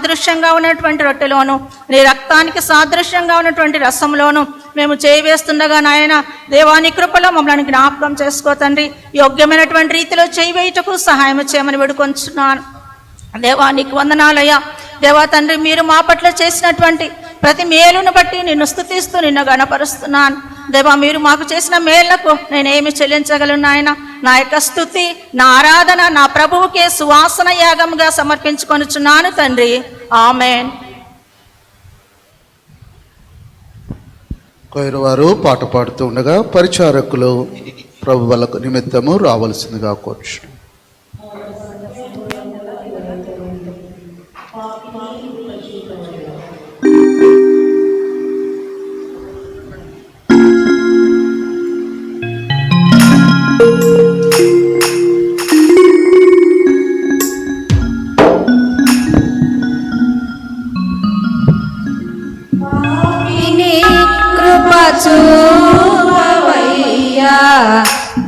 సాదృశ్యంగా ఉన్నటువంటి రొట్టెలోను నీ రక్తానికి సాదృశ్యంగా ఉన్నటువంటి రసంలోను మేము చేయవేస్తుండగా నాయన దేవాని కృపలో మమ్మల్ని జ్ఞాపకం చేసుకో తండ్రి. యోగ్యమైనటువంటి రీతిలో చేయవేయుటకు సహాయం చేయమని వేడుకొంచున్నాను. దేవా నీకు వందనాలయ్యా. దేవా తండ్రి, మీరు మా పట్ల చేసినటువంటి ప్రతి మేలును బట్టి నిన్ను స్తుతిస్తూ నిన్ను గణపరుస్తున్నాను. దేవా, మీరు మాకు చేసిన మేళ్లకు నేనేమి చెల్లించగలను నాయన? నా యొక్క స్తుతి, నా ఆరాధన నా ప్రభువుకే సువాసన యాగముగా సమర్పించుకొనుచున్నాను తండ్రి. ఆమేన్. వారు పాట పాడుతూ ఉండగా పరిచారకులు ప్రభు వాళ్ళకు నిమిత్తము రావాల్సిందిగా కోరుచు. చూపవయ్యా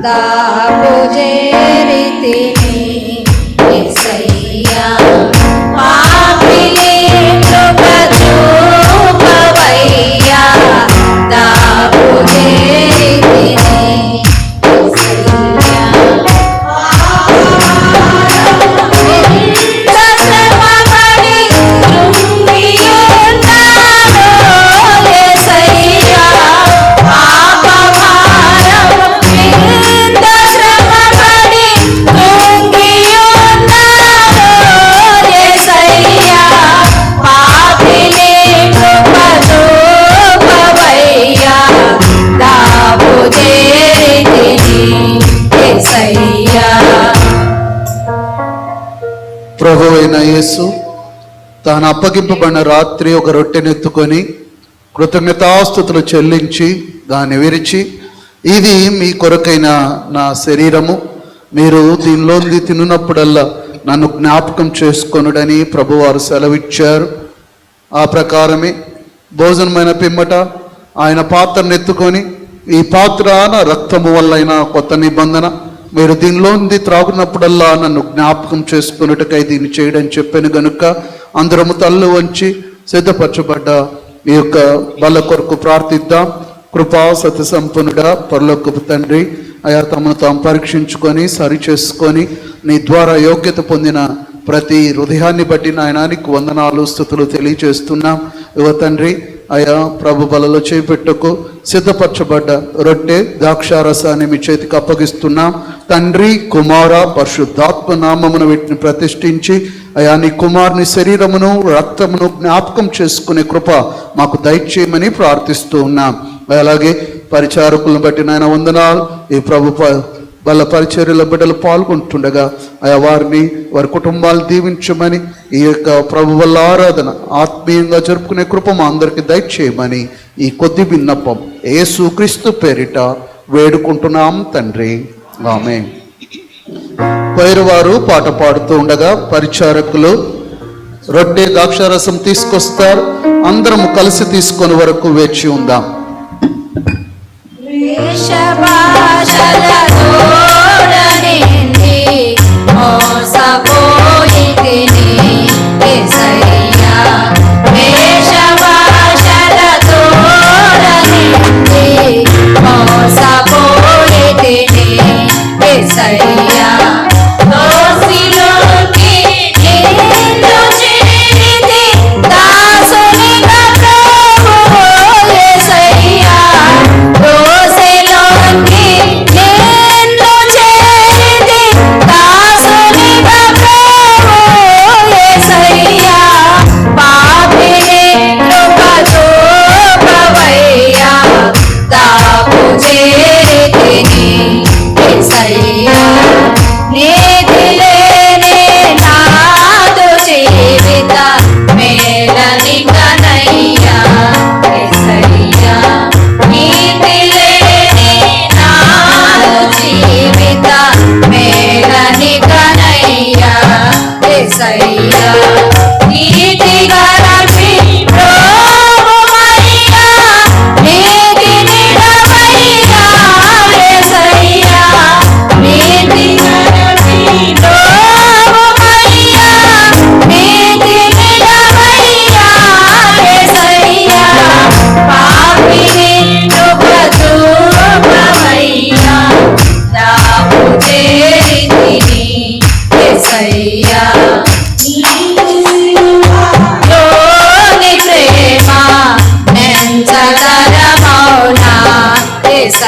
దాపు చేరితిని యేసయ్యా పాపిని కృప చూపవయ్యా దాపు చేరితిని యేసయ్యా శ్రమపడి కృంగియున్నాను యేసయ్యా ప్రభువైన యేసు తాను అప్పగింపబడిన రాత్రి ఒక రొట్టెనెత్తుకొని కృతజ్ఞతాస్తుతులు చెల్లించి దాన్ని విరిచి, ఇది మీ కొరకైన నా శరీరము, మీరు దీనిలోంది తిన్నప్పుడల్లా నన్ను జ్ఞాపకం చేసుకొనుడని ప్రభువారు సెలవిచ్చారు. ఆ ప్రకారమే భోజనమైన పిమ్మట ఆయన పాత్రను ఎత్తుకొని, ఈ పాత్ర నా రక్తము వల్లైన కొత్త నిబంధన, మీరు దీనిలోంది త్రాగునప్పుడల్లా నన్ను జ్ఞాపకం చేసుకున్నట్టుకై దీన్ని చేయడం చెప్పాను గనుక అందరము తల్లు వంచి సిద్ధపరచబడ్డ ఈ యొక్క బల కొరకు ప్రార్థిద్దాం. కృపా సత్య సంపన్నుడా పరలోకపు తండ్రి, అయా తమను తాము పరీక్షించుకొని సరి చేసుకొని నీ ద్వారా యోగ్యత పొందిన ప్రతి హృదయాన్ని బట్టి నాయనానికి వందనాలు స్తుతులు తెలియజేస్తున్నాం. యువ తండ్రి, అయా ప్రభు బలలో చేపెట్టుకు సిద్ధపరచబడ్డ రొట్టె ద్రాక్షారసాన్ని మీ చేతికి అప్పగిస్తున్నాం. తండ్రి, కుమార, పరిశుద్ధాత్మ నామమున వీటిని ప్రతిష్ఠించి అయా నీ కుమారుని శరీరమును రక్తమును జ్ఞాపకం చేసుకునే కృప మాకు దయచేయమని ప్రార్థిస్తూ ఉన్నాం. అలాగే పరిచారకులను బట్టి నాయన వందనాలు. ఈ ప్రభు వాళ్ళ పరిచర్యల బిడ్డలు పాల్గొంటుండగా ఆయా వారిని వారి కుటుంబాలు దీవించమని, ఈ యొక్క ప్రభు వల్ల ఆరాధన ఆత్మీయంగా జరుపుకునే కృప మా అందరికి దయచేయమని ఈ కొద్ది విన్నపం యేసు క్రీస్తు పేరిట వేడుకుంటున్నాం తండ్రి. ఆమేన్. పైరువారు పాట పాడుతూ ఉండగా పరిచారకులు రొట్టె ద్రాక్షారసం తీసుకొస్తారు. అందరము కలిసి తీసుకొని వరకు వేచి ఉందాం. Yeah.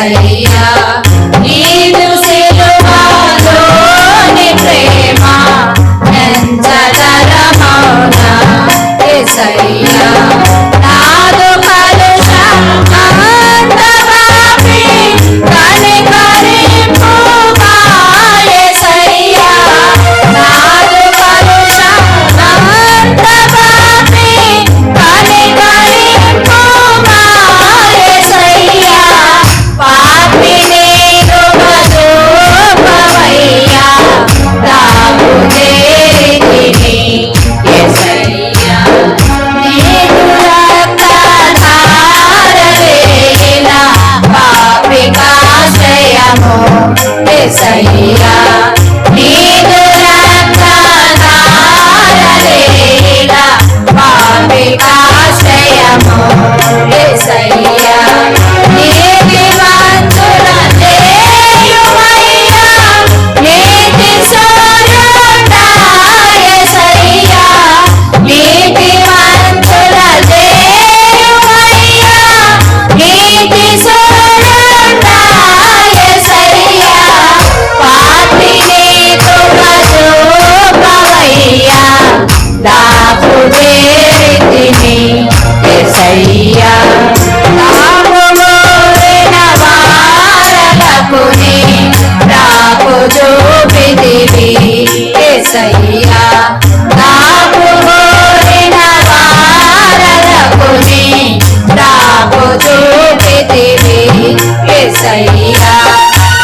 యేసయ్యా నీదు సిలువలోని ప్రేమ ఎంతతరమౌనా యేసయ్యా నాదు కలుషమంతమాపి కనికరింపుమా యేసయ్యా నాదు కలుషమంతమాపి కనికరింపుమా యేసయ్యా పాపిని కృపచూపవయ్యా దాగుదేతిని యేసయ్యా నీదు రక్తధారలేలా పాపికాశ్రయము యేసయ్యా నీదు రక్తధారలేలా పాపికాశ్రయము యేసయ్యా నీతిమంతుల జేయుమయ్యా నీతి సూర్యుడా యేసయ్యా నీతిమంతుల జేయుమయ్యా నీతి సూర్యుడా యేసయ్యా పాపిని కృపచూపవయ్యా దాపుదేతిని యేసయ్యా నామమున వారలకుని రాకుజూపితివి యేసయ్యా నామమున వారలకుని రాకుజూపితివి యేసయ్యా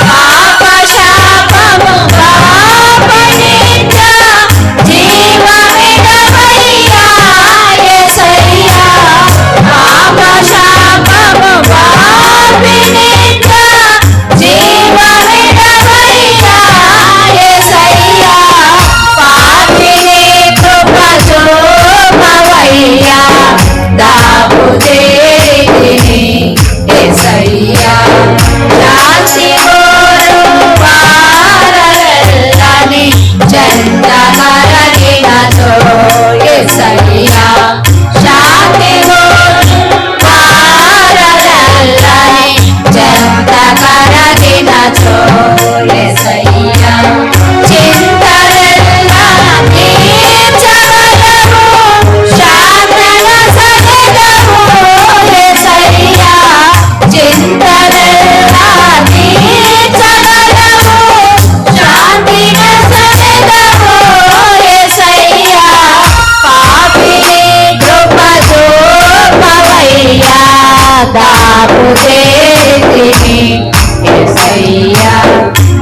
పాపశాపము పాపనిత్య జీవమిదవయ్యా యేసయ్యా పాపశాపము పాపనిత్య జీవమిదవయ్యా యేసయ్యా పాపిని కృపచూపవయ్యా దాపుదేతిని యేసయ్యా శాంతి కోరు వారలని చెంతకరగినచో యేసయ్యా శాంతి కోరు వారలని చెంతకరగినచో యేసయ్యా చింతలెల్లా తీర్చగలవు శాంతన సగలవు యేసయ్యా చింతలెల్లా తీర్చగలవు శాంతిన సగలవు యేసయ్యా పాపిని కృపచూపవయ్యా దాపుదేతిని యేసయ్యా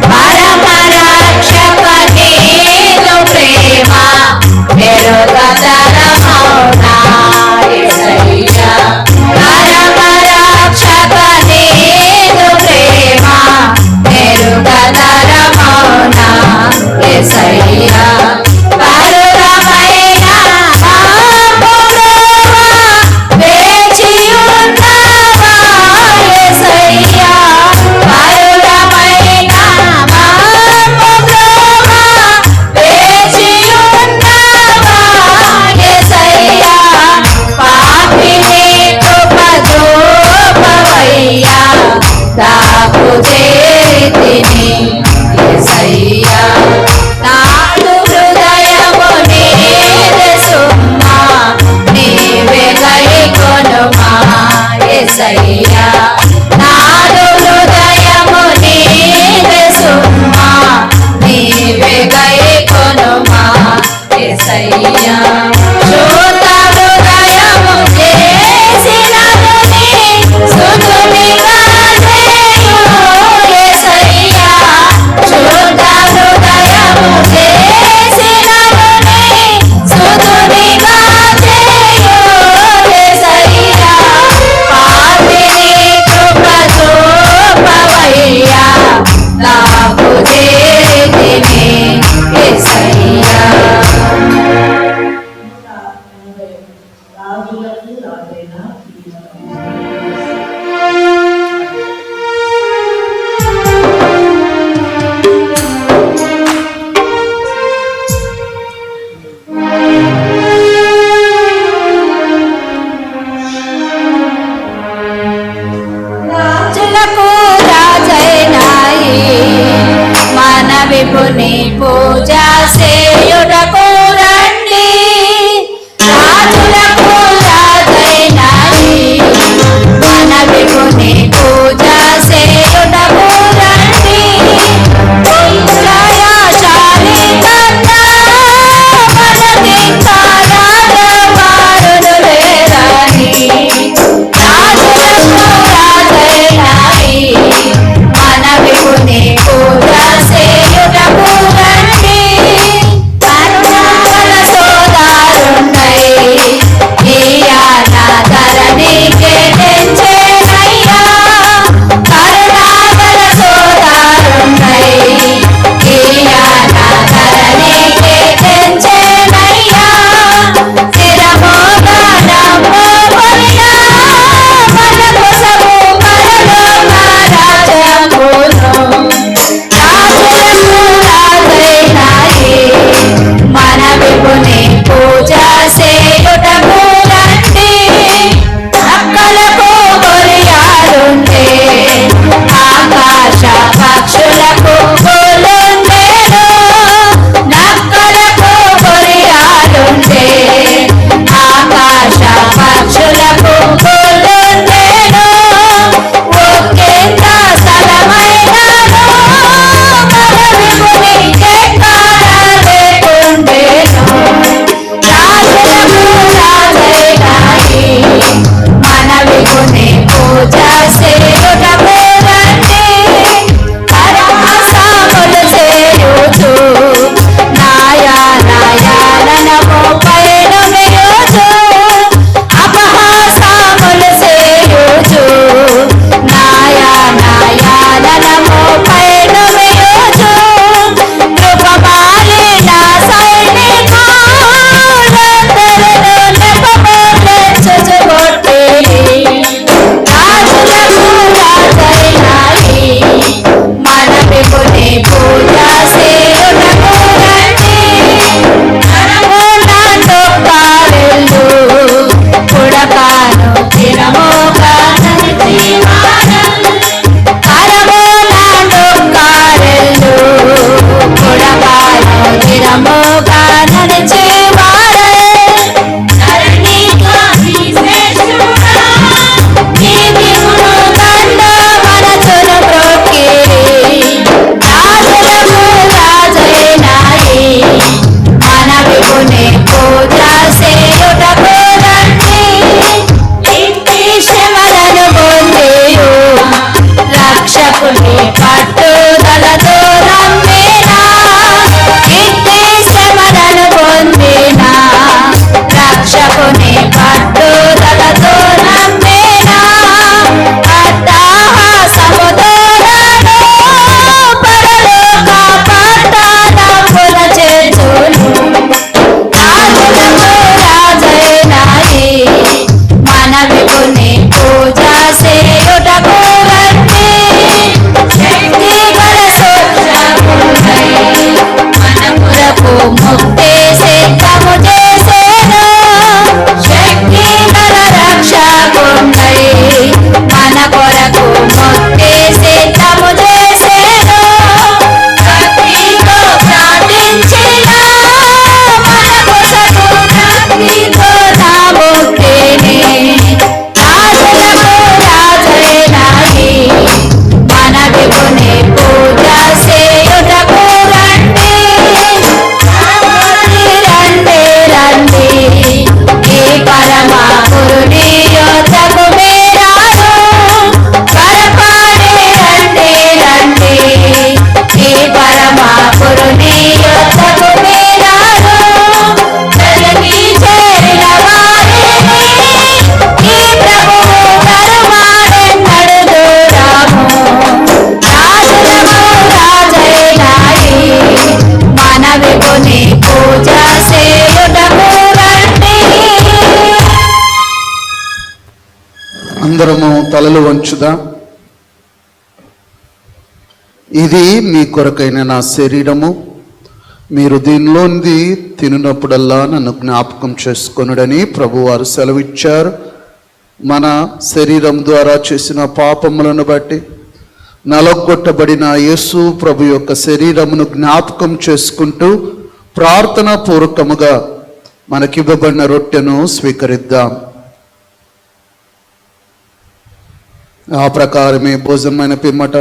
పరమరక్షక నీదు ప్రేమ మెరుగతరమౌనా యేసయ్యా పరమరక్షక నీదు ప్రేమ మెరుగతరమౌనా యేసయ్యా పరురమైన మాపులోవా వేచియున్నావా యేసయ్యా పరురమైన మాపులోవా వేచియున్నావా యేసయ్యా పాపిని కృపచూపవయ్యా దాపుదేతిని యేసయ్యా నాదు హృదయము నీదే సుమ్మా నీవే గైకొనుమా యేసయ్యా నాదు హృదయము నీదే సుమ్మా నీవే గైకొనుమా యేసయ్యా శోత హృదయము చేసిననుని సుతునిగా చేయు యేసయ్యా శోత హృదయము చేసిననుని సుతునిగా చేయు యేసయ్యా పాపిని కృపచూపవయ్యా దాపుదేతిని యేసయ్యా రాజులకు అందరము తలలు వంచుదా. ఇది మీ కొరకైన నా శరీరము, మీరు దీనిలోంది తినినప్పుడల్లా నన్ను జ్ఞాపకం చేసుకొనుడని ప్రభువారు సెలవిచ్చారు. మన శరీరం ద్వారా చేసిన పాపములను బట్టి నలగొట్టబడిన యేసు ప్రభు యొక్క శరీరమును జ్ఞాపకం చేసుకుంటూ ప్రార్థనా పూర్వకముగా మనకివ్వబడిన రొట్టెను స్వీకరిద్దాం. ఆ ప్రకారమే భోజనమైన పిమ్మట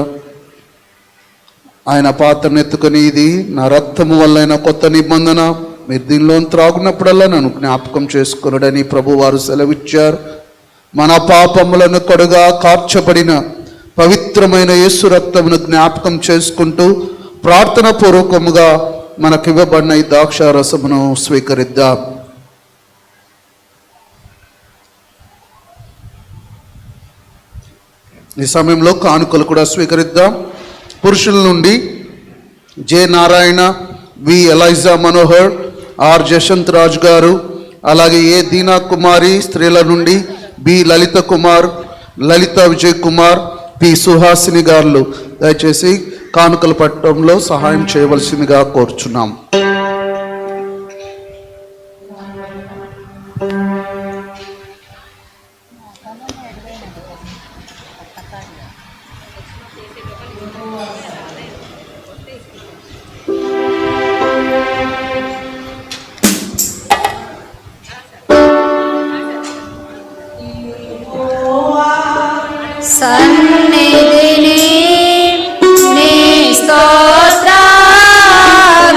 ఆయన పాత్రను ఎత్తుకొని, ఇది నా రక్తము వల్లైన కొత్త నిబంధన, మీరు దీనిలో త్రాగునప్పుడల్లా నన్ను జ్ఞాపకం చేసుకున్నాడని ప్రభు వారు సెలవిచ్చారు. మన పాపములను కడుగా కార్చబడిన పవిత్రమైన యేసు రక్తమును జ్ఞాపకం చేసుకుంటూ ప్రార్థన పూర్వకముగా మనకివ్వబడిన ఈ ద్రాక్షారసమును స్వీకరిద్దాం. ఈ సమయంలో కానుకలు కూడా స్వీకరిద్దాం. పురుషుల నుండి J Narayana, V Eliza Manohar, R Jashanth Raj గారు, అలాగే ఏ దీనా కుమారి. స్త్రీల నుండి బి లలిత కుమార్, లలిత విజయ్ కుమార్, పి సుహాసిని గారు దయచేసి కానుకలు పట్టడంలో సహాయం చేయవలసిందిగా కోరుచున్నాం. సన్నిధిని నీ స్తోత్ర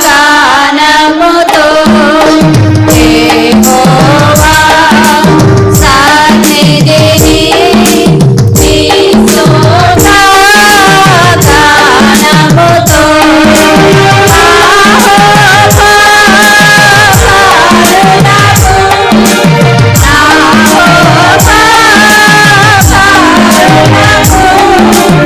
గానముతో యెహోవా సన్నిధిని నీ స్తోత్ర గానముతో ఆహ్వానించుము.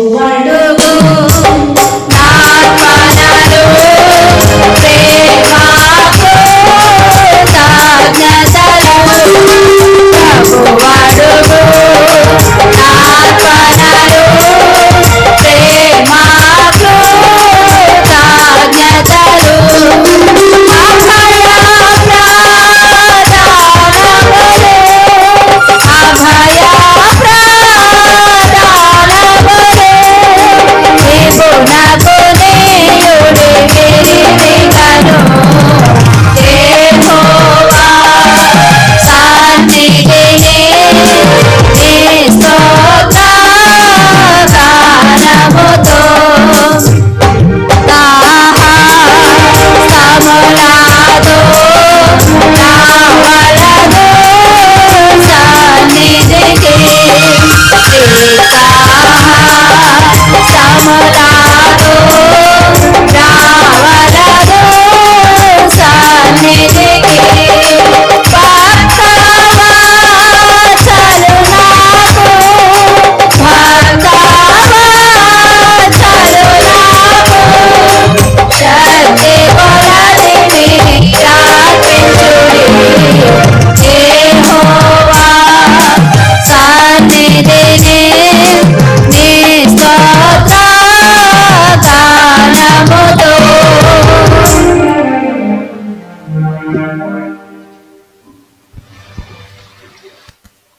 అడుగు నాత్మనలు ప్రేమకు కృతజ్ఞతలు ప్రభువడుగు నాత్మనలు ప్రేమకు కృతజ్ఞతలు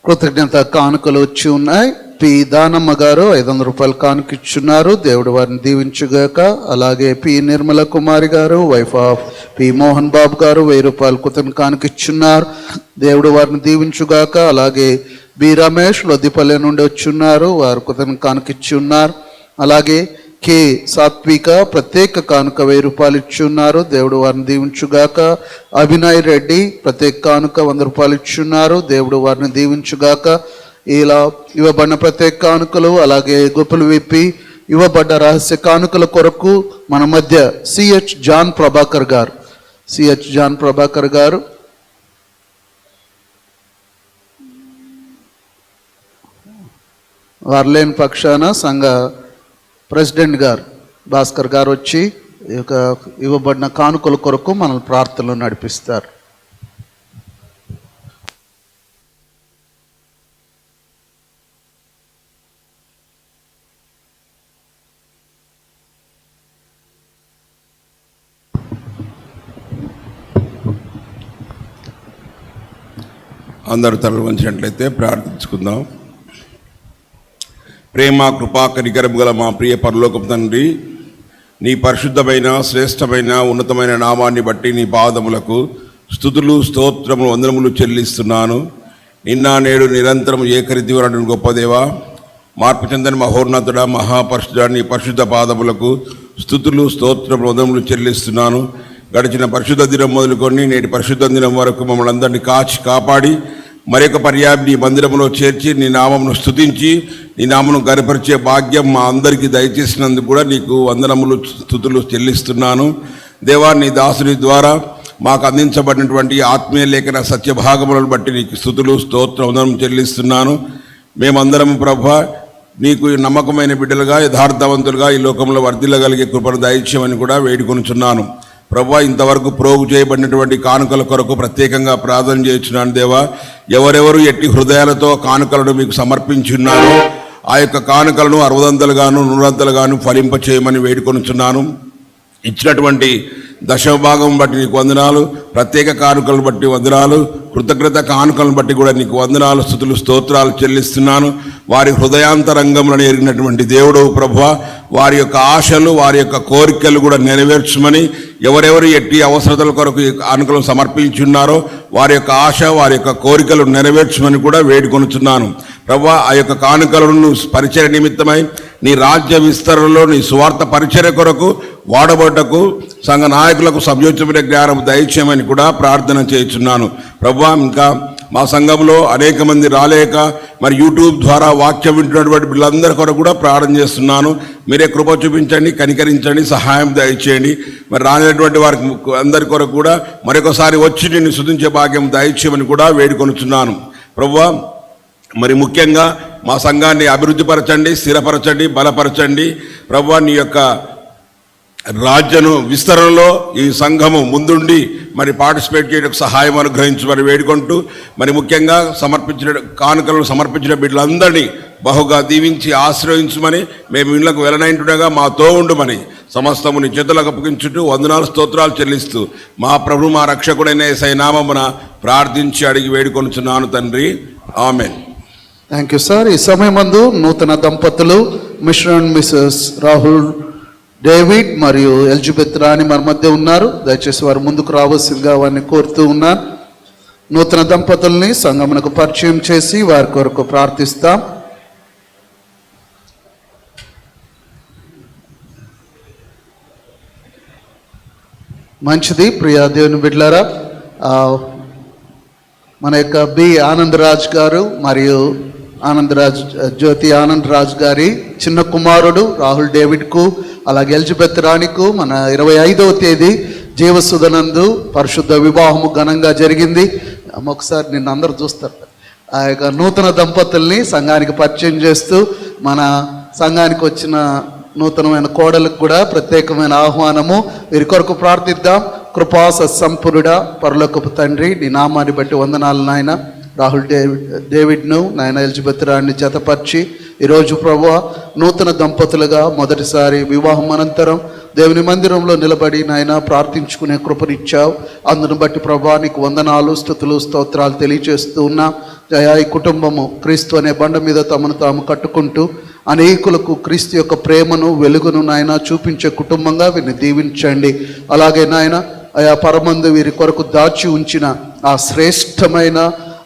కృతజ్ఞత కానుకలు వచ్చి ఉన్నాయి. పి దానమ్మ గారు 500 రూపాయలు కానుకిచ్చున్నారు. దేవుడు వారిని దీవించుగాక. అలాగే పి నిర్మల కుమారి గారు wife of P Mohan Babu గారు 1000 రూపాయలు కృతజ్ఞత కానుకిచ్చున్నారు. దేవుడు వారిని దీవించుగాక. అలాగే బి రమేష్ లొద్దిపల్లె నుండి వచ్చున్నారు, వారు కృతజ్ఞత కానుకిచ్చి ఉన్నారు. అలాగే కే సాత్విక ప్రత్యేక కానుక 1000 రూపాయలు ఇచ్చున్నారు. దేవుడు వారిని దీవించుగాక. అభినయ్ రెడ్డి ప్రత్యేక కానుక 100 రూపాయలు ఇచ్చున్నారు. దేవుడు వారిని దీవించుగాక. ఇలా ఇవ్వబడిన ప్రత్యేక కానుకలు అలాగే గొప్పలు విప్పి ఇవ్వబడ్డ రహస్య కానుకల కొరకు మన మధ్య సిహెచ్ జాన్ ప్రభాకర్ గారు వారు లేని పక్షాన సంఘ ప్రెసిడెంట్ గారు భాస్కర్ గారు వచ్చి ఇవ్వబడిన కానుకల కొరకు మనల్ని ప్రార్థనలు నడిపిస్తారు. అందరూ తలలు వంచినట్లయితే ప్రార్థించుకుందాం. ప్రేమ కృపా కనికరము గల మా ప్రియ పరలోకపు తండ్రి, నీ పరిశుద్ధమైన శ్రేష్టమైన ఉన్నతమైన నామాన్ని బట్టి నీ పాదములకు స్తుతులు స్తోత్రములు వందనములు చెల్లిస్తున్నాను. నిన్న నేడు నిరంతరం ఏకరీతిగా గొప్ప దేవా, మార్పు చెందని మహోన్నతుడ మహాపరిశుద్ధ నీ పరిశుద్ధ పాదములకు స్తుతులు స్తోత్రములు వందనములు చెల్లిస్తున్నాను. గడిచిన పరిశుద్ధ దినం మొదలుకొని నేటి పరిశుద్ధ దినం వరకు మమ్మల్ని అందరినీ కాపాడి మరొక పర్యాయం నీ మందిరంలో చేర్చి నీ నామమును స్తుతించి నీ నామను గర్వపరిచే భాగ్యం మా అందరికీ దయచేసినందుకు కూడా నీకు వందనములు స్తుతులు చెల్లిస్తున్నాను. దేవా, నీ దాసుని ద్వారా మాకు అందించబడినటువంటి ఆత్మీయ లేఖన సత్యభాగములను బట్టి నీకు స్తుతులు స్తోత్ర వందనం చెల్లిస్తున్నాను. మేమందరం ప్రభువా నీకు నమ్మకమైన బిడ్డలుగా యథార్థవంతులుగా ఈ లోకంలో వర్ధిల్లగలిగే కృపను దయచేయమని కూడా వేడుకొనుచున్నాను. ప్రభువా, ఇంతవరకు ప్రోగు చేయబడినటువంటి కానుకల కొరకు ప్రత్యేకంగా ప్రార్థన చేస్తున్నాను. దేవా, ఎవరెవరు ఎట్టి హృదయాలతో కానుకలను మీకు సమర్పించున్నారో ఆ యొక్క కానుకలను 60 100 ఫలింప చేయమని వేడుకొనుచున్నాను. ఇచ్చినటువంటి దశభాగం బట్టి నీకు వందనాలు, ప్రత్యేక కానుకలను బట్టి వందనాలు, కృతజ్ఞత కానుకలను బట్టి కూడా నీకు వందనాలు స్తుతులు స్తోత్రాలు చెల్లిస్తున్నాను. వారి హృదయాంతరంగంలో ఎరిగినటువంటి దేవుడు ప్రభువా, వారి యొక్క ఆశలు వారి యొక్క కోరికలు కూడా నెరవేర్చమని, ఎవరెవరు ఎట్టి అవసరతల కొరకు కానుకలను సమర్పించున్నారో వారి యొక్క ఆశ వారి యొక్క కోరికలు నెరవేర్చమని కూడా వేడుకొనుచున్నాను. ప్రభువా, ఆ యొక్క కానుకలను పరిచయ నిమిత్తమై నీ రాజ్య విస్తరణలో నీ సువార్త పరిచర్య కొరకు వాడబడ్డకు సంఘ నాయకులకు సంయోచిత జ్ఞానం దయచేయమని కూడా ప్రార్థన చేస్తున్నాను. ప్రభువా, ఇంకా మా సంఘంలో అనేక మంది రాలేక మరి యూట్యూబ్ ద్వారా వాక్యం వింటున్నటువంటి వీళ్ళందరి కొరకు కూడా ప్రార్థన చేస్తున్నాను. మీరే కృప చూపించండి, కనికరించండి, సహాయం దయచేయండి. మరి రానటువంటి వారికి అందరి కొరకు కూడా మరొకసారి వచ్చి నిన్ను స్తుతించే భాగ్యం దయచేయమని కూడా వేడుకొనుచున్నాను. ప్రభువా, మరి ముఖ్యంగా మా సంఘాన్ని అభివృద్ధిపరచండి, స్థిరపరచండి, బలపరచండి. ప్రభువా, నీ యొక్క రాజ్యను విస్తరణలో ఈ సంఘము ముందుండి మరి పార్టిసిపేట్ చేయడానికి సహాయం అనుగ్రహించమని వేడుకుంటూ, మరి ముఖ్యంగా కానుకలను సమర్పించిన బిడ్డలందరినీ బహుగా దీవించి ఆశ్రయించమని, మేము ఇళ్లకు వెళ్ళనైంటుండగా మాతో ఉండుమని సమస్తము నీ చేతులకు అప్పగించుటూ వందనాలు స్తోత్రాలు చెల్లిస్తూ మా ప్రభు మా రక్షకుడైన యేసయ్య నామమున ప్రార్థించి అడిగి వేడుకొనుచున్నాను తండ్రి. ఆమెన్. Thank you sir. ఈ సమయమందు నూతన దంపతులు mister and Mrs Rahul David మరియు ఎలిజబెత్ రాణి మన మధ్య ఉన్నారు. దయచేసి వారు ముందుకు రావాల్సిందిగా వారిని కోరుతూ ఉన్నాను. నూతన దంపతుల్ని సంఘమునకు పరిచయం చేసి వారి కొరకు ప్రార్థిస్తాం. మంచిది. ప్రియా దేవుని బిడ్డలారా, మన యొక్క బి ఆనందరాజ్ గారు మరియు జ్యోతి ఆనందరాజ్ గారి చిన్న కుమారుడు రాహుల్ డేవిడ్కు, అలాగే ఎలిజబెత్ రాణికు మన 25వ తేదీ జీవసుధనందు పరిశుద్ధ వివాహము ఘనంగా జరిగింది. ఒకసారి నిన్ను అందరూ చూస్తారు. ఆ యొక్క నూతన దంపతుల్ని సంఘానికి పరిచయం చేస్తూ మన సంఘానికి వచ్చిన నూతనమైన కోడలకు కూడా ప్రత్యేకమైన ఆహ్వానము. వీరి కొరకు ప్రార్థిద్దాం. కృపా సత్సంపన్నుడా పరలోకపు తండ్రి, నీ నామాన్ని బట్టి వందనాలు నాయన. రాహుల్ డేవిడ్ను నాయన ఎలిజబెత్ రాణిని జతపరిచి ఈరోజు ప్రభువా నూతన దంపతులుగా మొదటిసారి వివాహం అనంతరం దేవుని మందిరంలో నిలబడి నాయన ప్రార్థించుకునే కృపనిచ్చావు. అందును బట్టి ప్రభువా నీకు వందనాలు, స్తుతులు, స్తోత్రాలు తెలియజేస్తూ ఉన్నా. ఈ కుటుంబము క్రీస్తు అనే బండ మీద తమను తాము కట్టుకుంటూ అనేకులకు క్రీస్తు యొక్క ప్రేమను వెలుగును నాయన చూపించే కుటుంబంగా వీరిని దీవించండి. అలాగే నాయన అయా పరమందు వీరి కొరకు దాచి ఉంచిన ఆ శ్రేష్టమైన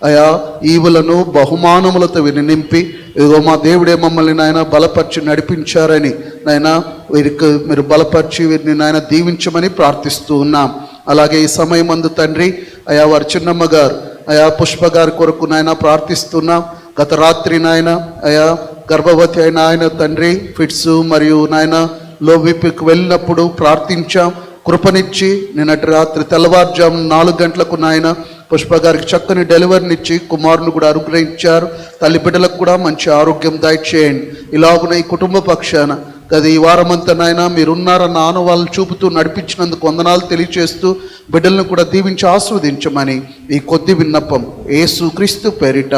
అయా ఈవులను బహుమానములతో వీరిని నింపి, ఇదిగో మా దేవుడే మమ్మల్ని నాయన బలపరిచి నడిపించారని నాయన వీరికి మీరు బలపరిచి వీరిని నాయన దీవించమని ప్రార్థిస్తూ ఉన్నాం. అలాగే ఈ సమయమందు తండ్రి అయా వారి చిన్నమ్మ గారు అయా పుష్ప గారి కొరకు నాయన ప్రార్థిస్తున్నాం. గత రాత్రి నాయన అయా గర్భవతి అయిన ఆయన తండ్రి ఫిట్స్ మరియు నాయన లోవిపికి వెళ్ళినప్పుడు ప్రార్థించాం. కృపనిచ్చి నిన్నటి రాత్రి తెల్లవారుజాము 4 గంటలకు నాయన పుష్ప గారికి చక్కని డెలివరీనిచ్చి కుమారుని కూడా అనుగ్రహించారు. తల్లి బిడ్డలకు కూడా మంచి ఆరోగ్యం దయచేయండి. ఇలాగున ఈ కుటుంబ పక్షాన కదా ఈ వారమంతా నాయన మీరున్నారన్న ఆనవాళ్ళను చూపుతూ నడిపించినందుకు వందనాలు తెలియచేస్తూ బిడ్డలను కూడా దీవించి ఆస్వాదించమని ఈ కొద్ది విన్నపం యేసుక్రీస్తు పేరిట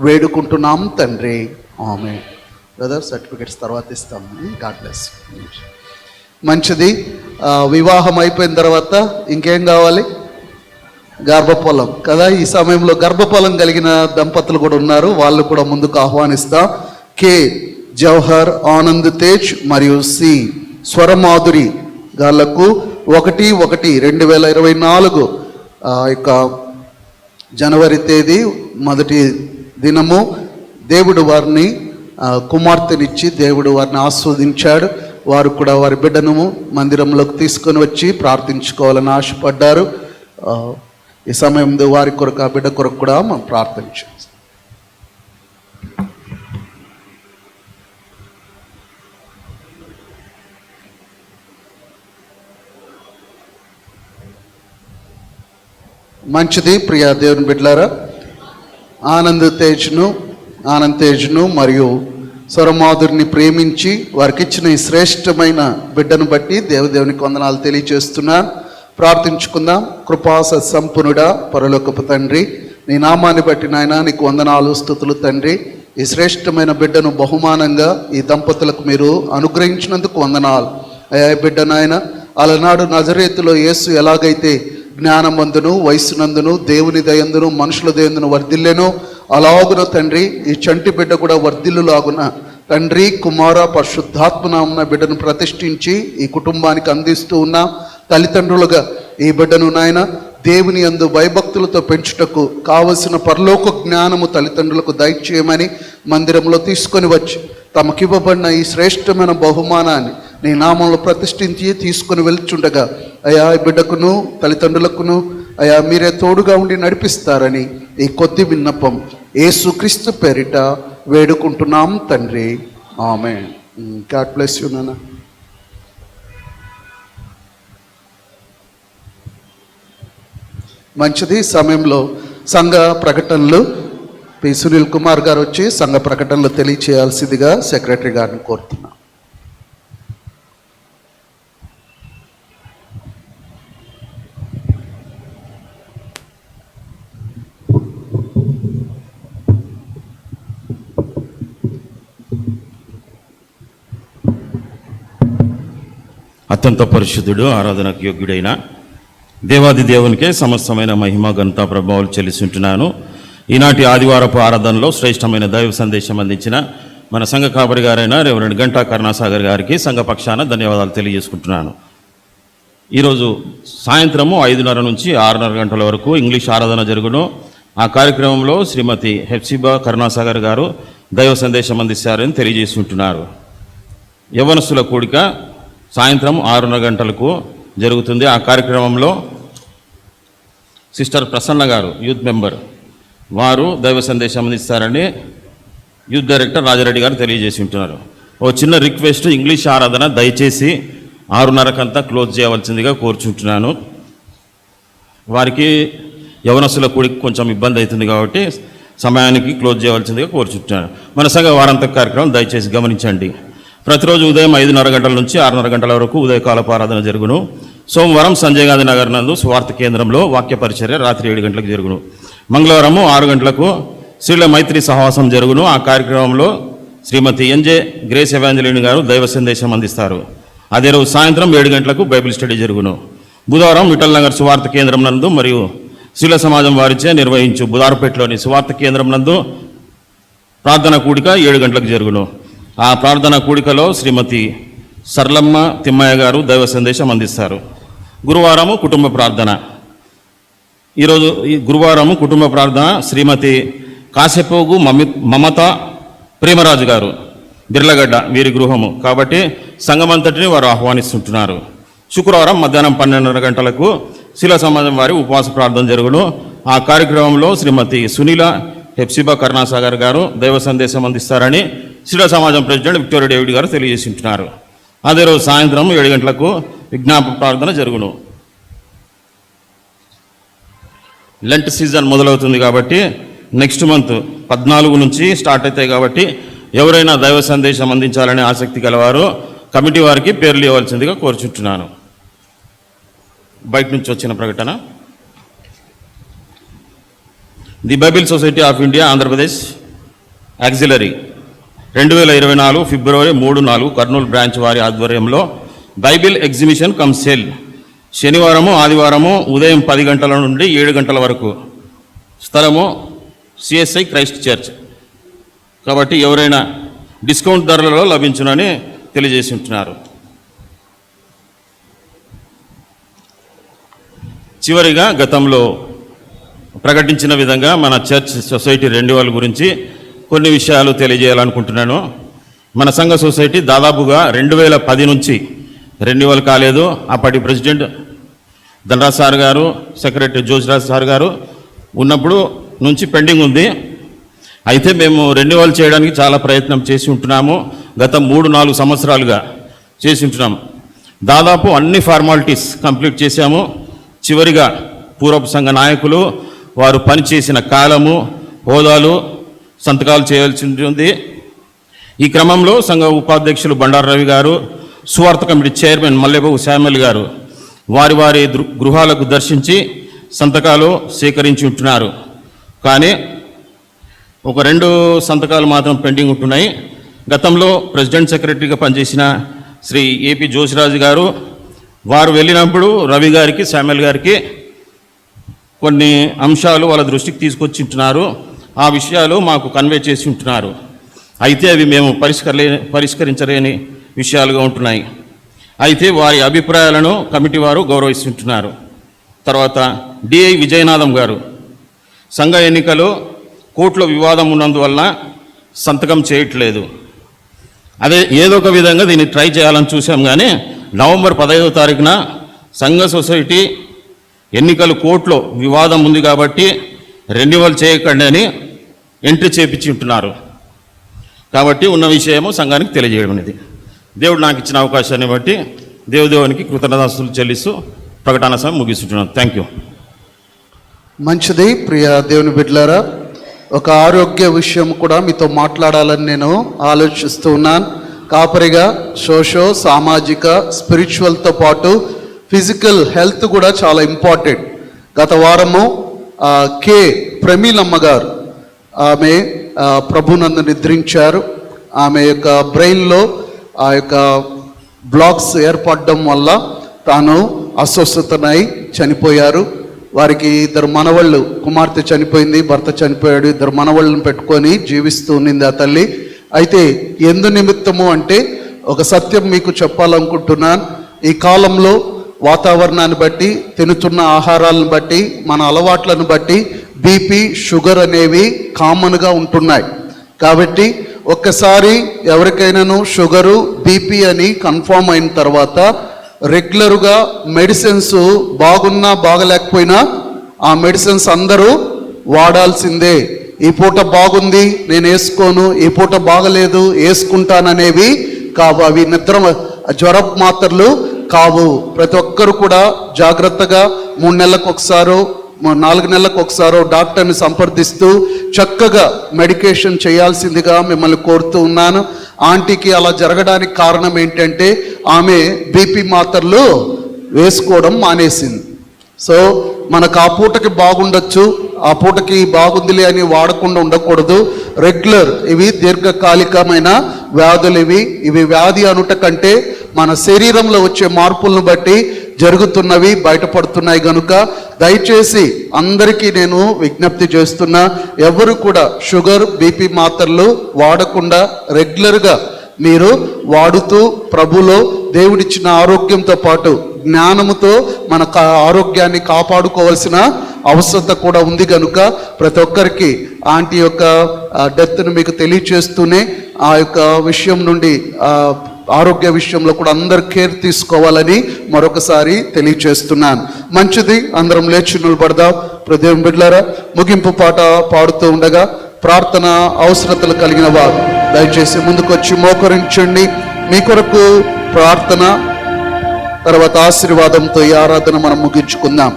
వేడుకుంటున్నాం తండ్రి. ఆమేన్. బ్రదర్ సర్టిఫికెట్స్ తర్వాత ఇస్తాము. God bless. మంచిది. వివాహం అయిపోయిన తర్వాత ఇంకేం కావాలి? గర్భఫలం కదా. ఈ సమయంలో గర్భఫలం కలిగిన దంపతులు కూడా ఉన్నారు. వాళ్ళు కూడా ముందుకు ఆహ్వానిస్తాం. కే జవహర్ ఆనంద్ తేజ్ మరియు సి స్వరమాధురి గాళ్లకు 1/1/2024 యొక్క జనవరి తేదీ మొదటి దినము దేవుడు వారిని కుమార్తెనిచ్చి దేవుడు వారిని ఆస్వాదించాడు. వారు కూడా వారి బిడ్డను మందిరంలోకి తీసుకొని వచ్చి ప్రార్థించుకోవాలని ఆశపడ్డారు. ఈ సమయంలో వారి కొరకు ఆ బిడ్డ కొరకు కూడా మనం ప్రార్థించాం. మంచిది. ప్రియా దేవుని బిడ్డలారా, ఆనంద్ తేజ్ను మరియు స్వరమాధురిని ప్రేమించి వారికి ఇచ్చిన ఈ శ్రేష్టమైన బిడ్డను బట్టి దేవునికి వందనాలు తెలియజేస్తున్నాను. ప్రార్థించుకుందాం. కృపా సత్సంపన్నుడా పరలోకపు తండ్రి, నీ నామాన్ని బట్టి నాయన నీకు వందనాలు, స్తుతులు తండ్రి. ఈ శ్రేష్టమైన బిడ్డను బహుమానంగా ఈ దంపతులకు మీరు అనుగ్రహించినందుకు వందనాలు. అయ్యా బిడ్డ నాయన అలనాడు నజరేతులో యేసు ఎలాగైతే జ్ఞానమందును వయస్సునందును దేవుని దయందును మనుషుల దయందును వర్ధిల్లెనో అలాగున తండ్రి ఈ చంటి బిడ్డ కూడా వర్ధిల్లులాగున తండ్రి కుమార పరిశుద్ధాత్మనామన బిడ్డను ప్రతిష్ఠించి ఈ కుటుంబానికి అందిస్తూ ఉన్నా. తల్లిదండ్రులుగా ఈ బిడ్డను నాయన దేవుని యందు భయభక్తులతో పెంచుటకు కావలసిన పరలోక జ్ఞానము తల్లిదండ్రులకు దయచేయమని మందిరంలో తీసుకొని వచ్చి తమకివ్వబడిన ఈ శ్రేష్టమైన బహుమానాన్ని నీ నామంలో ప్రతిష్ఠించి తీసుకొని వెళ్తుండగా అయా ఈ బిడ్డకును తల్లిదండ్రులకును అయా మీరే తోడుగా ఉండి నడిపిస్తారని ఈ కొద్ది విన్నపం యేసుక్రీస్తు పేరిట వేడుకుంటున్నాం తండ్రి. ఆమేన్. గాడ్ బ్లెస్ యు నాన్న. మంచిది. సమయంలో సంఘ ప్రకటనలు పి సునీల్ కుమార్ గారు వచ్చి సంఘ ప్రకటనలు తెలియచేయాల్సిందిగా సెక్రటరీ గారిని కోరుతున్నాం. అత్యంత పరిశుద్ధుడు, ఆరాధనకు యోగ్యుడైన దేవాది దేవునికే సమస్తమైన మహిమ ఘనత ప్రభావాలు చెల్లిస్తుంటున్నాను. ఈనాటి ఆదివారపు ఆరాధనలో శ్రేష్టమైన దైవ సందేశం అందించిన మన సంఘ కాపరి గారైన రెవరెండ్ గంటా కరుణాసాగర్ గారికి సంఘ పక్షాన ధన్యవాదాలు తెలియజేసుకుంటున్నాను. ఈరోజు సాయంత్రము 5:30 నుంచి 6:30 గంటల వరకు ఇంగ్లీష్ ఆరాధన జరుగును. ఆ కార్యక్రమంలో శ్రీమతి హెప్సిబా కరుణాసాగర్ గారు దైవ సందేశం అందిస్తారని తెలియజేస్తుంటున్నారు. యవ్వనస్తుల కూడిక సాయంత్రం 6:30 గంటలకు జరుగుతుంది. ఆ కార్యక్రమంలో సిస్టర్ ప్రసన్న గారు యూత్ మెంబర్ వారు దైవ సందేశం అందిస్తారని యూత్ డైరెక్టర్ రాజారెడ్డి గారు తెలియజేసి ఉంటున్నారు. ఓ చిన్న రిక్వెస్ట్, ఇంగ్లీష్ ఆరాధన దయచేసి 6:30కంతా క్లోజ్ చేయవలసిందిగా కోరుచుంటున్నాను. వారికి యవనస్తుల కూడికి కొంచెం ఇబ్బంది అవుతుంది కాబట్టి సమయానికి క్లోజ్ చేయవలసిందిగా కోరుచుంటున్నాను. మన సంఘ వారాంతక కార్యక్రమం దయచేసి గమనించండి. ప్రతిరోజు ఉదయం 5:30 గంటల నుంచి 6:30 గంటల వరకు ఉదయకాలపు ఆరాధన జరుగును. సోమవారం సంజయ్ గాంధీ నగర్ నందు స్వార్థ కేంద్రంలో వాక్య పరిచర్య రాత్రి 7 గంటలకు జరుగును. మంగళవారము 6 గంటలకు శ్రీల మైత్రి సహవాసం జరుగును. ఆ కార్యక్రమంలో శ్రీమతి ఎన్జే గ్రేస్ ఎవాంజలిన్ గారు దైవ సందేశం అందిస్తారు. అదే రోజు సాయంత్రం 7 గంటలకు బైబిల్ స్టడీ జరుగును. బుధవారం విఠల్ నగర్ సువార్త కేంద్రం నందు మరియు శ్రీల సమాజం వారిచే నిర్వహించు బుధారపేటలోని సువార్త కేంద్రం నందు ప్రార్థన కూడిక 7 గంటలకు జరుగును. ఆ ప్రార్థన కూడికలో శ్రీమతి సర్లమ్మ తిమ్మయ్య గారు దైవ సందేశం అందిస్తారు. గురువారము కుటుంబ ప్రార్థన. ఈరోజు ఈ గురువారము కుటుంబ ప్రార్థన శ్రీమతి కాశెపోగు మమత ప్రేమరాజు గారు బిర్లగడ్డ వీరి గృహము కాబట్టి సంఘమంతటిని వారు ఆహ్వానిస్తుంటున్నారు. శుక్రవారం మధ్యాహ్నం 12:30 గంటలకు శిల సమాజం వారి ఉపవాస ప్రార్థన జరుగును. ఆ కార్యక్రమంలో శ్రీమతి సునీల హెప్సిబా కరుణాసాగర్ గారు దైవ సందేశం అందిస్తారని శిల సమాజం ప్రెసిడెంట్ విక్టోరియా డేవిడ్ గారు తెలియజేసి ఉంటున్నారు. అదే రోజు సాయంత్రం 7 గంటలకు విజ్ఞాపన ప్రార్థన జరుగును. లెంట్ సీజన్ మొదలవుతుంది కాబట్టి నెక్స్ట్ మంత్ 14 నుంచి స్టార్ట్ అవుతాయి కాబట్టి ఎవరైనా దైవ సందేశం అందించాలనే ఆసక్తి గలవారు కమిటీ వారికి పేర్లు ఇవ్వాల్సిందిగా కోరుచుంటున్నాను. బయట నుంచి వచ్చిన ప్రకటన. The bible society of India Andhra Pradesh auxiliary 2024 ఫిబ్రవరి 3-4 కర్నూలు బ్రాంచ్ వారి ఆధ్వర్యంలో బైబిల్ ఎగ్జిబిషన్ కమ్ సేల్ శనివారము ఆదివారము ఉదయం 10 గంటల నుండి 7 గంటల వరకు. స్థలము సిఎస్ఐ క్రైస్ట్ చర్చ్ కాబట్టి ఎవరైనా డిస్కౌంట్ ధరలలో లభించునని తెలియజేసి ఉంటున్నారు. చివరిగా గతంలో ప్రకటించిన విధంగా మన చర్చ్ సొసైటీ రెన్యువల్ గురించి కొన్ని విషయాలు తెలియజేయాలనుకుంటున్నాను. మన సంఘ సొసైటీ దాదాపుగా 2010 నుంచి రెన్యువల్ కాలేదు. అప్పటి ప్రెసిడెంట్ ధనరాజ్ సార్ గారు, సెక్రటరీ జోజ్రాజ్ సార్ గారు ఉన్నప్పుడు నుంచి పెండింగ్ ఉంది. అయితే మేము రెన్యువల్ చేయడానికి చాలా ప్రయత్నం చేసి ఉంటున్నాము. గత 3-4 సంవత్సరాలుగా చేసి ఉంటున్నాం. దాదాపు అన్ని ఫార్మాలిటీస్ కంప్లీట్ చేశాము. చివరిగా పూర్వపు సంఘ నాయకులు వారు పనిచేసిన కాలము, హోదాలు, సంతకాలు చేయాల్సి ఉంటుంది. ఈ క్రమంలో సంఘ ఉపాధ్యక్షులు బండారు రవి గారు, సువార్త కమిటీ చైర్మన్ మల్లెబాబు శామ్యుల్ గారు వారి వారి గృహాలకు దర్శించి సంతకాలు సేకరించి ఉంటున్నారు. కానీ ఒక 2 సంతకాలు మాత్రం పెండింగ్ ఉంటున్నాయి. గతంలో ప్రెసిడెంట్ సెక్రటరీగా పనిచేసిన శ్రీ ఏపీ జోషిరాజు గారు వారు వెళ్ళినప్పుడు రవి గారికి, శామ్యుల్ గారికి కొన్ని అంశాలు వాళ్ళ దృష్టికి తీసుకొచ్చి ఉంటున్నారు. ఆ విషయాలు మాకు కన్వే చేసి ఉంటున్నారు. అయితే అవి మేము పరిష్కరించలేని విషయాలుగా ఉంటున్నాయి. అయితే వారి అభిప్రాయాలను కమిటీ వారు గౌరవిస్తుంటున్నారు. తర్వాత డిఐ విజయనాథం గారు సంఘ ఎన్నికలు కోర్టులో వివాదం ఉన్నందువలన సంతకం చేయట్లేదు. అదే ఏదో ఒక విధంగా దీన్ని ట్రై చేయాలని చూసాం. కానీ నవంబర్ 15వ తారీఖున సంఘ సొసైటీ ఎన్నికలు కోర్టులో వివాదం ఉంది కాబట్టి రెన్యువల్ చేయకండి అని ఎంట్రీ చేపించి ఉంటున్నారు. కాబట్టి ఉన్న విషయము సంఘానికి తెలియజేయడం అనేది. దేవుడు నాకు ఇచ్చిన అవకాశాన్ని బట్టి దేవునికి కృతజ్ఞతాస్తుతులు చెల్లిస్తూ ప్రకటన సమయం ముగిస్తున్నాను. Thank you. మంచిది. ప్రియ దేవుని బిడ్డలారా, ఒక ఆరోగ్య విషయం కూడా మీతో మాట్లాడాలని నేను ఆలోచిస్తూ ఉన్నాను. కాపరిగా సామాజిక స్పిరిచువల్తో పాటు ఫిజికల్ హెల్త్ కూడా చాలా ఇంపార్టెంట్. గత వారము కే ప్రమీలమ్మ గారు ఆమె ప్రభునందు నిద్రించారు. ఆమె యొక్క బ్రెయిన్లో ఆ యొక్క బ్లాక్స్ ఏర్పడడం వల్ల తాను అస్వస్థతనై చనిపోయారు. వారికి 2 మనవళ్ళు, కుమార్తె చనిపోయింది, భర్త చనిపోయాడు, 2 మనవళ్ళను పెట్టుకొని జీవిస్తూ ఉన్నింది ఆ తల్లి. అయితే ఎందు నిమిత్తము అంటే ఒక సత్యం మీకు చెప్పాలనుకుంటున్నాను. ఈ కాలంలో వాతావరణాన్ని బట్టి, తినుతున్న ఆహారాలను బట్టి, మన అలవాట్లను బట్టి బీపీ, షుగర్ అనేవి కామన్గా ఉంటున్నాయి. కాబట్టి ఒక్కసారి ఎవరికైనాను షుగరు, బీపీ అని కన్ఫర్మ్ అయిన తర్వాత రెగ్యులర్గా మెడిసిన్స్ బాగున్నా బాగలేకపోయినా ఆ మెడిసిన్స్ అందరూ వాడాల్సిందే. ఈ పూట బాగుంది నేను వేసుకోను, ఈ పూట బాగలేదు వేసుకుంటాననేవి కావు. అవి జ్వరపు మాత్రలు కావు. ప్రతి ఒక్కరు కూడా జాగ్రత్తగా 3 నెలలకు ఒకసారో 4 నెలలకు ఒకసారో డాక్టర్ని సంప్రదిస్తూ చక్కగా మెడికేషన్ చేయాల్సిందిగా మిమ్మల్ని కోరుతూ ఉన్నాను. ఆంటీకి అలా జరగడానికి కారణం ఏంటంటే ఆమె బీపీ మాత్రలు వేసుకోవడం మానేసింది. సో మనకు ఆ పూటకి బాగుండొచ్చు, ఆ పూటకి బాగుందిలే అని వాడకుండా ఉండకూడదు. రెగ్యులర్ ఇవి దీర్ఘకాలికమైన వ్యాధులు. ఇవి వ్యాధి అనుట కంటే మన శరీరంలో వచ్చే మార్పులను బట్టి జరుగుతున్నవి, బయటపడుతున్నాయి. కనుక దయచేసి అందరికీ నేను విజ్ఞప్తి చేస్తున్నా, ఎవరు కూడా షుగర్, బీపీ మాత్రలు వాడకుండా రెగ్యులర్గా మీరు వాడుతూ ప్రభులో దేవుడిచ్చిన ఆరోగ్యంతో పాటు జ్ఞానముతో మన ఆరోగ్యాన్ని కాపాడుకోవాల్సిన అవసరత కూడా ఉంది. కనుక ప్రతి ఒక్కరికి ఆంటీ యొక్క డెత్ను మీకు తెలియచేస్తూనే ఆ యొక్క విషయం నుండి ఆరోగ్య విషయంలో కూడా అందరు కేర్ తీసుకోవాలని మరొకసారి తెలియచేస్తున్నాను. మంచిది, అందరం లేచి నిలబడదాం. ప్రదేవం బిడ్డలారా, ముగింపు పాట పాడుతూ ఉండగా ప్రార్థన అవసరతలు కలిగిన వారు దయచేసి ముందుకొచ్చి మోకరించండి. మీ కొరకు ప్రార్థన, తర్వాత ఆశీర్వాదంతో ఈ ఆరాధన మనం ముగించుకుందాం.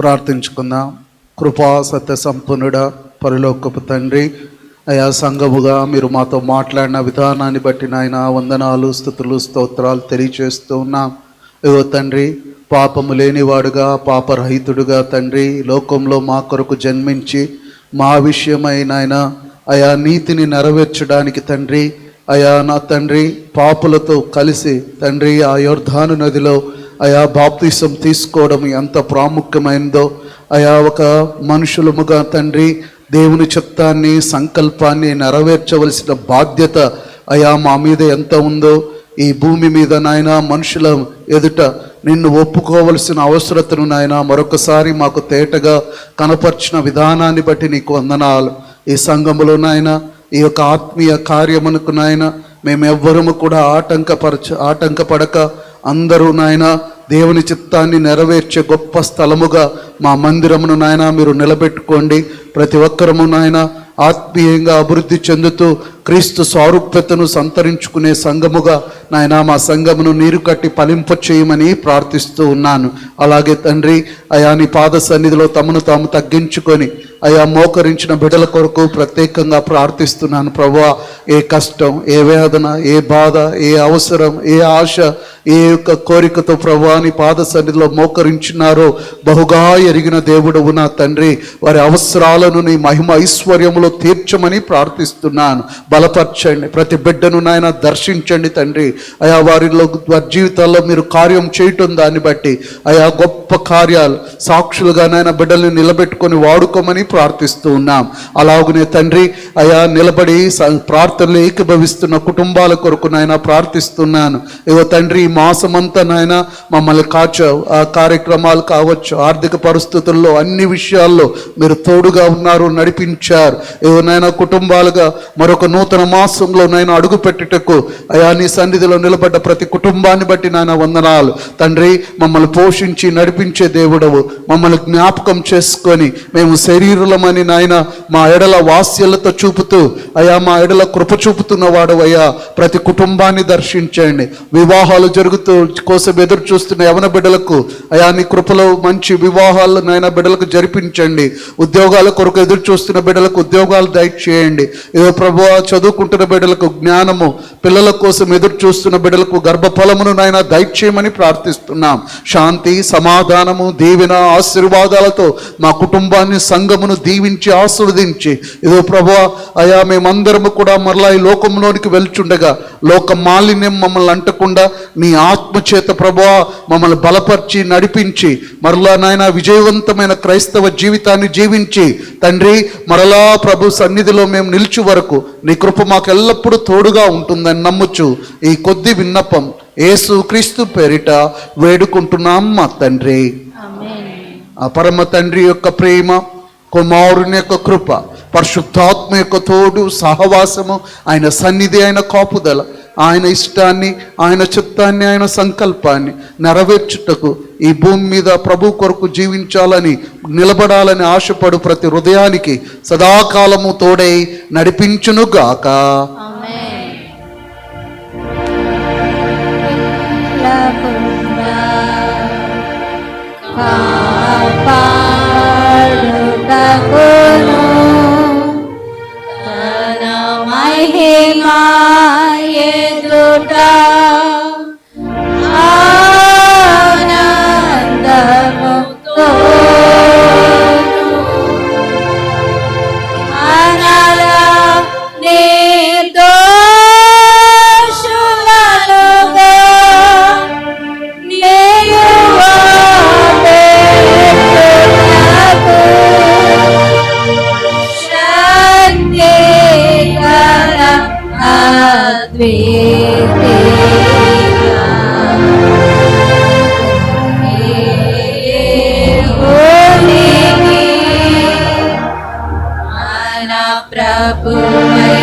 ప్రార్థించుకుందాం. కృపా సత్య సంపన్నుడా, పరలోకపు తండ్రి, అయా సంఘముగా మీరు మాతో మాట్లాడిన విధానాన్ని బట్టి నాయన వందనాలు, స్తుతులు, స్తోత్రాలు తెలియచేస్తూ ఉన్నాం. ఇవో తండ్రి, పాపము లేనివాడుగా, పాపరహితుడుగా తండ్రి లోకంలో మా కొరకు జన్మించి మా విషయమై నాయన అయా నీతిని నెరవేర్చడానికి తండ్రి, అయా నా తండ్రి పాపులతో కలిసి తండ్రి ఆ యొర్దాను నదిలో అయా బాప్తిసం తీసుకోవడం ఎంత ప్రాముఖ్యమైనదో, అయా ఒక మనుషులముగా తండ్రి దేవుని చిత్తాన్ని, సంకల్పాన్ని నెరవేర్చవలసిన బాధ్యత అయా మా మీద ఎంత ఉందో, ఈ భూమి మీద నాయన మనుషుల ఎదుట నిన్ను ఒప్పుకోవలసిన అవసరతను నాయన మరొకసారి మాకు తేటగా కనపరిచిన విధానాన్ని బట్టి నీకు వందనాలు. ఈ సంఘములో నాయన ఈ యొక్క ఆత్మీయ కార్యమునకు నాయన మేమెవ్వరము కూడా ఆటంకపడక అందరూ నాయన దేవుని చిత్తాన్ని నెరవేర్చే గొప్ప స్థలముగా మా మందిరమును నాయన మీరు నిలబెట్టుకోండి. ప్రతి ఒక్కరము నాయన ఆత్మీయంగా అభివృద్ధి చెందుతూ క్రీస్తు స్వారూప్యతను సంతరించుకునే సంఘముగా నాయన మా సంఘమును నీరు కట్టి ఫలింప చేయమని ప్రార్థిస్తూ ఉన్నాను. అలాగే తండ్రి, అయా నీ పాద సన్నిధిలో తమను తాము తగ్గించుకొని అయా మోకరించిన బిడ్డల కొరకు ప్రత్యేకంగా ప్రార్థిస్తున్నాను. ప్రభువా, ఏ కష్టం, ఏ వేదన, ఏ బాధ, ఏ అవసరం, ఏ ఆశ, ఏ యొక్క కోరికతో ప్రభువా నీ పాద సన్నిధిలో మోకరించినారో బహుగా ఎరిగిన దేవుడవు నా తండ్రి. వారి అవసరాలను నీ మహిమ ఐశ్వర్యములో తీర్చమని ప్రార్థిస్తున్నాను. బలపరచండి, ప్రతి బిడ్డను నాయన దర్శించండి తండ్రి. అయా వారి జీవితాల్లో మీరు కార్యం చేయటం దాన్ని బట్టి అయా గొప్ప కార్యాలు సాక్షులుగా నాయన బిడ్డల్ని నిలబెట్టుకొని వాడుకోమని ప్రార్థిస్తూ ఉన్నాం. అలాగనే తండ్రి అయా నిలబడి ప్రార్థనలు ఏకీభవిస్తున్న కుటుంబాల కొరకు నాయన ప్రార్థిస్తున్నాను. ఇగో తండ్రి, ఈ మాసమంతా నాయన మమ్మల్ని కాచావు. ఆ కార్యక్రమాలు కావచ్చు, ఆర్థిక పరిస్థితుల్లో అన్ని విషయాల్లో మీరు తోడుగా ఉన్నారు, నడిపించారు. ఇగో నాయన కుటుంబాలుగా మరొక నూతన మాసంలో నాయన అడుగు పెట్టుటకు అయా నీ సన్నిధిలో నిలబడ్డ ప్రతి కుటుంబాన్ని బట్టి నాయన వందనాలు తండ్రి. మమ్మల్ని పోషించి నడిపించే దేవుడవు, మమ్మల్ని జ్ఞాపకం చేసుకొని మేము శరీరులమని నాయన మా ఎడల వాస్యలతో చూపుతూ అయా మా ఎడల కృప చూపుతున్న వాడు అయ్యా. ప్రతి కుటుంబాన్ని దర్శించండి. వివాహాలు జరుగుతూ కోసం ఎదురు చూస్తున్న యవన బిడ్డలకు అయా నీ కృపలో మంచి వివాహాలు నాయన బిడ్డలకు జరిపించండి. ఉద్యోగాల కొరకు ఎదురు చూస్తున్న బిడ్డలకు ఉద్యోగాలు దయచేయండి. ఏదో ప్రభువా, చదువుకుంటున్న బిడ్డలకు జ్ఞానము, పిల్లల కోసం ఎదురు చూస్తున్న బిడ్డలకు గర్భఫలమును నాయన దయచేయమని ప్రార్థిస్తున్నాం. శాంతి, సమాధానము, దీవెన, ఆశీర్వాదాలతో మా కుటుంబాన్ని, సంఘమును దీవించి ఆశీర్వదించి ఏదో ప్రభువా అయా మేమందరము కూడా మరలా ఈ లోకంలోనికి వెళ్చుండగా లోక మాలిన్యం మమ్మల్ని అంటకుండా నీ ఆత్మచేత ప్రభువా మమ్మల్ని బలపరిచి నడిపించి మరలా నాయన విజయవంతమైన క్రైస్తవ జీవితాన్ని జీవించి తండ్రి మరలా ప్రభు సన్నిధిలో మేము నిలిచి వరకు నీ కృప మాకు ఎల్లప్పుడూ తోడుగా ఉంటుందని నమ్ముచు ఈ కొద్ది విన్నపం యేసు క్రీస్తు పేరిట వేడుకుంటున్నాం మా తండ్రి. ఆ పరమ తండ్రి యొక్క ప్రేమ, కుమారుని యొక్క కృప, పరిశుద్ధాత్మ యొక్క తోడు సహవాసము, ఆయన సన్నిధి, ఆయన కాపుదల, ఆయన ఇష్టాన్ని, ఆయన చిత్తాన్ని, ఆయన సంకల్పాన్ని నెరవేర్చుటకు ఈ భూమి మీద ప్రభు కొరకు జీవించాలని, నిలబడాలని ఆశపడు ప్రతి హృదయానికి సదాకాలము తోడై నడిపించునుగాక. Prabhu